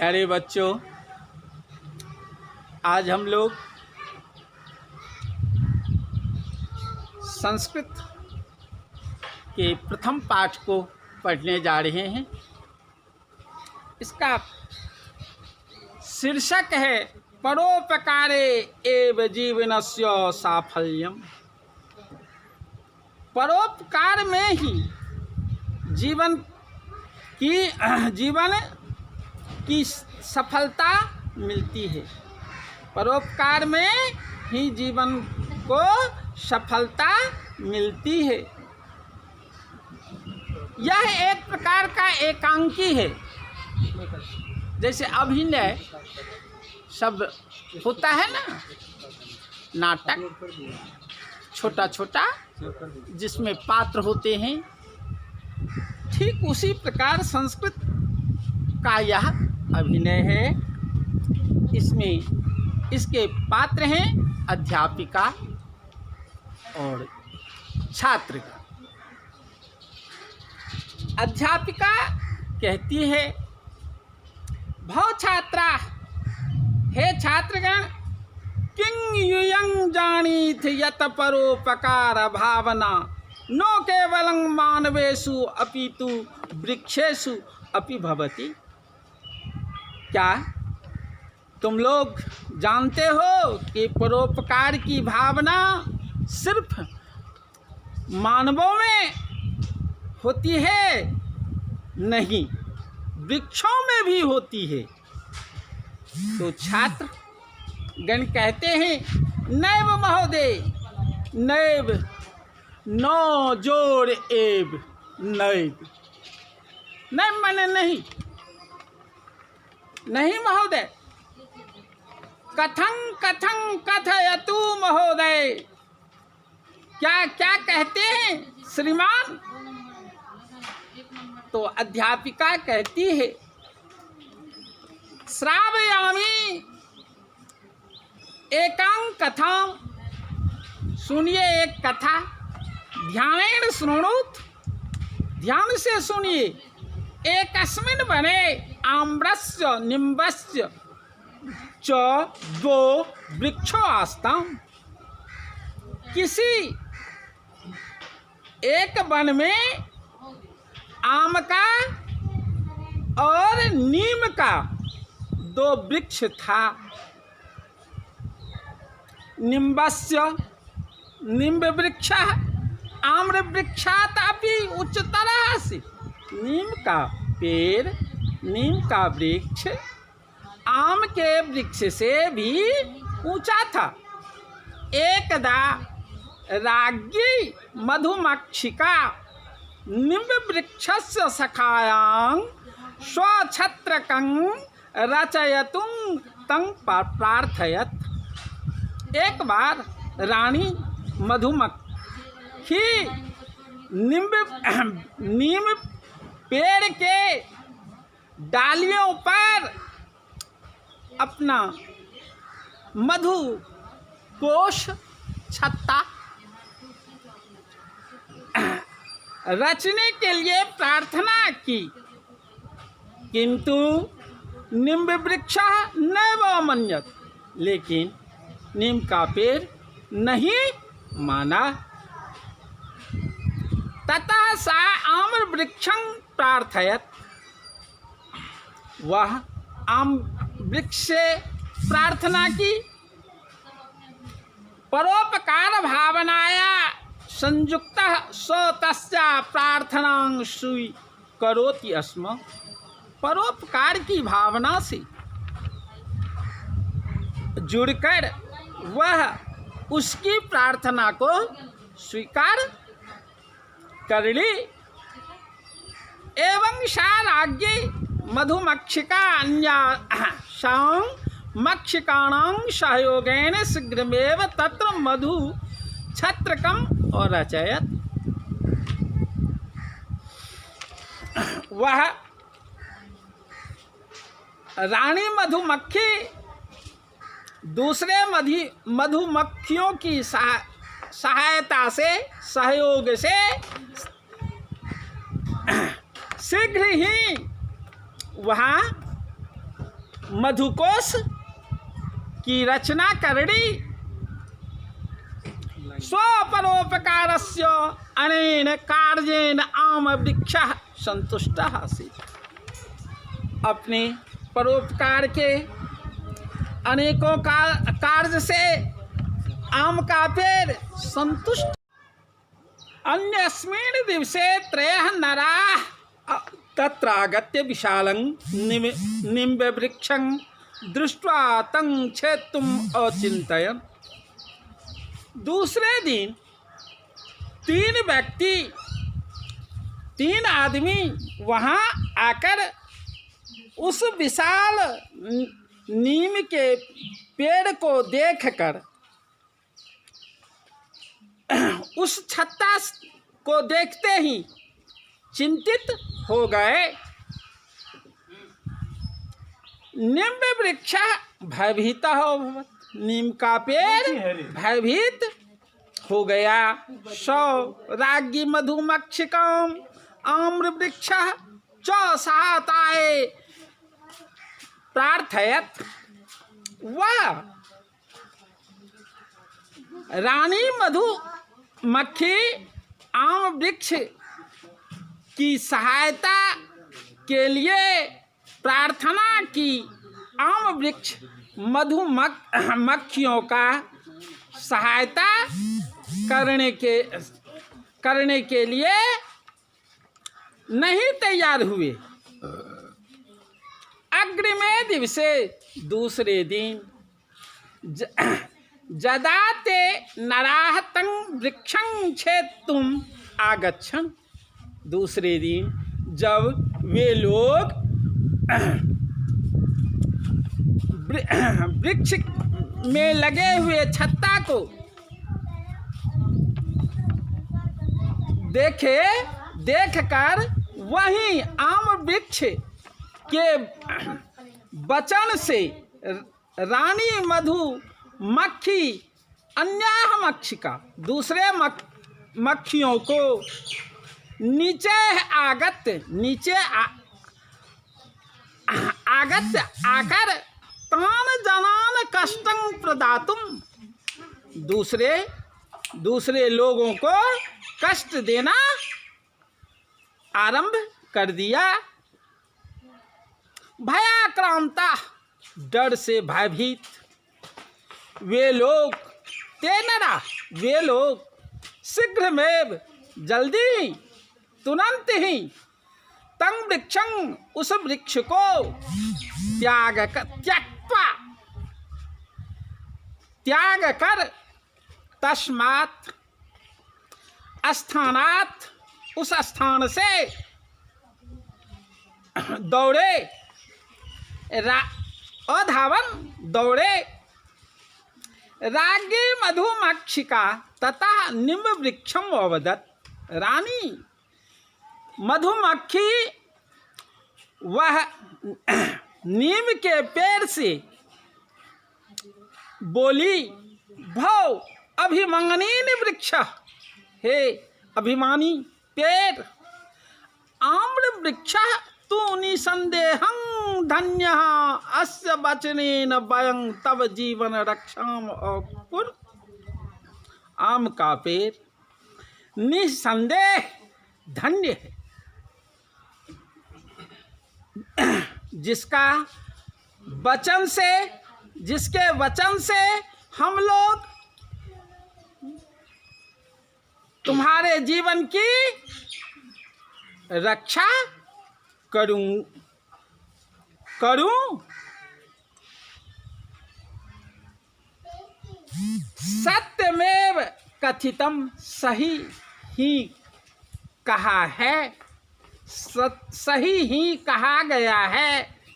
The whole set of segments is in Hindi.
प्यारे बच्चों, आज हम लोग संस्कृत के प्रथम पाठ को पढ़ने जा रहे हैं। इसका शीर्षक है परोपकारे एव जीवनस्य साफल्यम। परोपकार में ही जीवन की सफलता मिलती है। परोपकार में ही जीवन को सफलता मिलती है। यह एक प्रकार का एकांकी है। जैसे अभिनय शब्द होता है ना, नाटक छोटा छोटा जिसमें पात्र होते हैं, ठीक उसी प्रकार संस्कृत का यह अभिनय है। इसमें इसके पात्र हैं अध्यापिका और छात्र। अध्यापिका कहती है, भव छात्रा, हे छात्रगण, किं यूयं जानीथ यत परोपकार भावना नो केवलं मानवेषु अपितु वृक्षेषु अपि भवति। क्या तुम लोग जानते हो कि परोपकार की भावना सिर्फ मानवों में होती है? नहीं, वृक्षों में भी होती है। तो छात्र गण कहते हैं, नैव महोदय, नैव, नो जोड़ एव नैव। नहीं माने नहीं, नहीं महोदय। कथं कथं कथयतु महोदय। क्या क्या कहते हैं श्रीमान? तो अध्यापिका कहती है, श्रावयामि एकां कथां। सुनिए एक कथा, ध्यानेन शृणुत, ध्यान से सुनिए। एकस्मिन् वने आम्रस्य निम्बस्य च द्वौ वृक्षो आस्ताम्। किसी एक वन में आम का और नीम का दो वृक्ष था। निम्बस्य, निम्ब वृक्ष, आम्र वृक्षात् अपि उच्चतरः आसीत्। नीम का पेड़, नीम का वृक्ष आम के वृक्ष से भी ऊंचा था। एकदा राज्ञी मधुमक्षिका निम्ब वृक्षस्य सखायां स्वछत्रकं रचयितुं तं प्रार्थयत। एक बार रानी मधुमक्खी नीम पेड़ के डालियों पर अपना मधु कोश, छत्ता रचने के लिए प्रार्थना की, किंतु निम्ब वृक्ष नैव मन्यत। लेकिन नीम का पेड़ नहीं माना। ततः सा आम्र वृक्षं प्रार्थयत। वह आम वृक्ष से प्रार्थना की, परोपकार भावनाया संयुक्तः स तस्या प्रार्थनां स्वीकरोति स्म। परोपकार की भावना से जुड़कर वह उसकी प्रार्थना को स्वीकार कर ली। एवं सा राज्ञी मधुमक्षिका अन्यासां मक्षिकाणां सहयोगेन शीघ्रमेव तत्र मधु छत्रकम् रचयत। वह रानी मधुमक्खी दूसरे मधुमक्खियों की सहायता से, सहयोग से शीघ्र ही वहाँ मधुकोश की रचना करणी। स्वपरोपकारस्य अनेन कार्येन आम वृक्षः संतुष्टः आसीत्। अपने परोपकार के अनेकों कार्य से आम का पेड़ संतुष्ट। अन्यस्मिन् दिवसे त्रयः नराः तत्रागत्य विशालं निम्बवृक्षं दृष्ट्वा तं छेत्तुम् अचिन्तयन्। दूसरे दिन तीन आदमी वहाँ आकर उस विशाल नीम के पेड़ को देखकर, उस छत्ता को देखते ही चिंतित हो गए। निम्ब वृक्ष भयभीतः अभवत्। नीम का पेड़ भयभीत हो गया। सौ राज्ञी मधुमक्षिकाम् आम्र वृक्ष च सहायताय प्रार्थयत। वह रानी मधुमक्खी आम वृक्ष की सहायता के लिए प्रार्थना की। आम वृक्ष मधुमक्खियों का सहायता करने के लिए नहीं तैयार हुए। अग्रिमे दिवसे दूसरे दिन जदा ते नराः तं वृक्षं छेत्तुम् आगच्छन्। दूसरे दिन जब वे लोग वृक्ष में लगे हुए छत्ता को देखकर वहीं आम वृक्ष के वचन से रानी मधुमक्खी अन्याह मक्षिका दूसरे मक्खियों को नीचे आकर तान जनान कष्टं प्रदातुम, दूसरे लोगों को कष्ट देना आरंभ कर दिया। भयाक्रांता डर से भयभीत वे लोग शीघ्रमेव जल्दी तुरंत ही तं वृक्षं उस वृक्ष को त्याग कर तस्मात् स्थानात् उस स्थान से दौड़े दौड़े। राज्ञी मधुमक्षिका तथा निम्ब वृक्षम अवदत्। रानी मधुमक्खी वह नीम के पेड़ से बोली, भव अभिमानिनी वृक्ष, हे अभिमानी पेड़, आम्र वृक्ष तु निसंदेहं धन्यः अस्य वचनेन वयं तव जीवन रक्षाम अकुर्। आम का पेड़ निसंदेह धन्य है, जिसके वचन से हम लोग तुम्हारे जीवन की रक्षा करूं। सत्यमेव कथितम, सही ही कहा है, सही ही कहा गया है,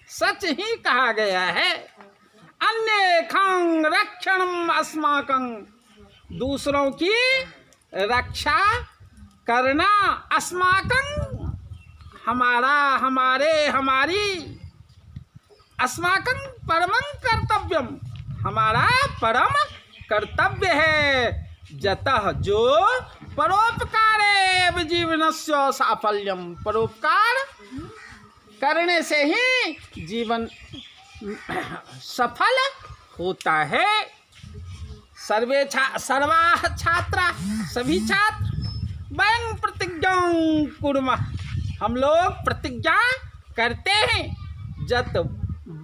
सच ही कहा गया है। अन्येषां रक्षणम् अस्माकं, दूसरों की रक्षा करना अस्माकं हमारी अस्माकं परमं कर्तव्यम, हमारा परम कर्तव्य है। जतः जो परोपकारेव जीवनस्य साफल्यम, परोपकार करने से ही जीवन सफल होता है। सर्वा छात्रा, सभी छात्र वयं प्रतिज्ञां कुर्मः, हम लोग प्रतिज्ञा करते हैं। जत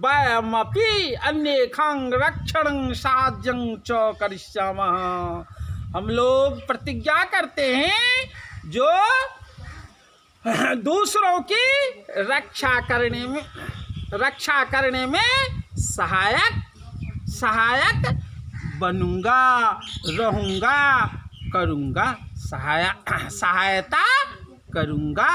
वयमपि अन्येषां रक्षणं साहाय्यं च करिष्यामः, हम लोग प्रतिज्ञा करते हैं जो दूसरों की रक्षा करने में सहायक बनूंगा, रहूंगा, करूंगा, सहायता करूंगा।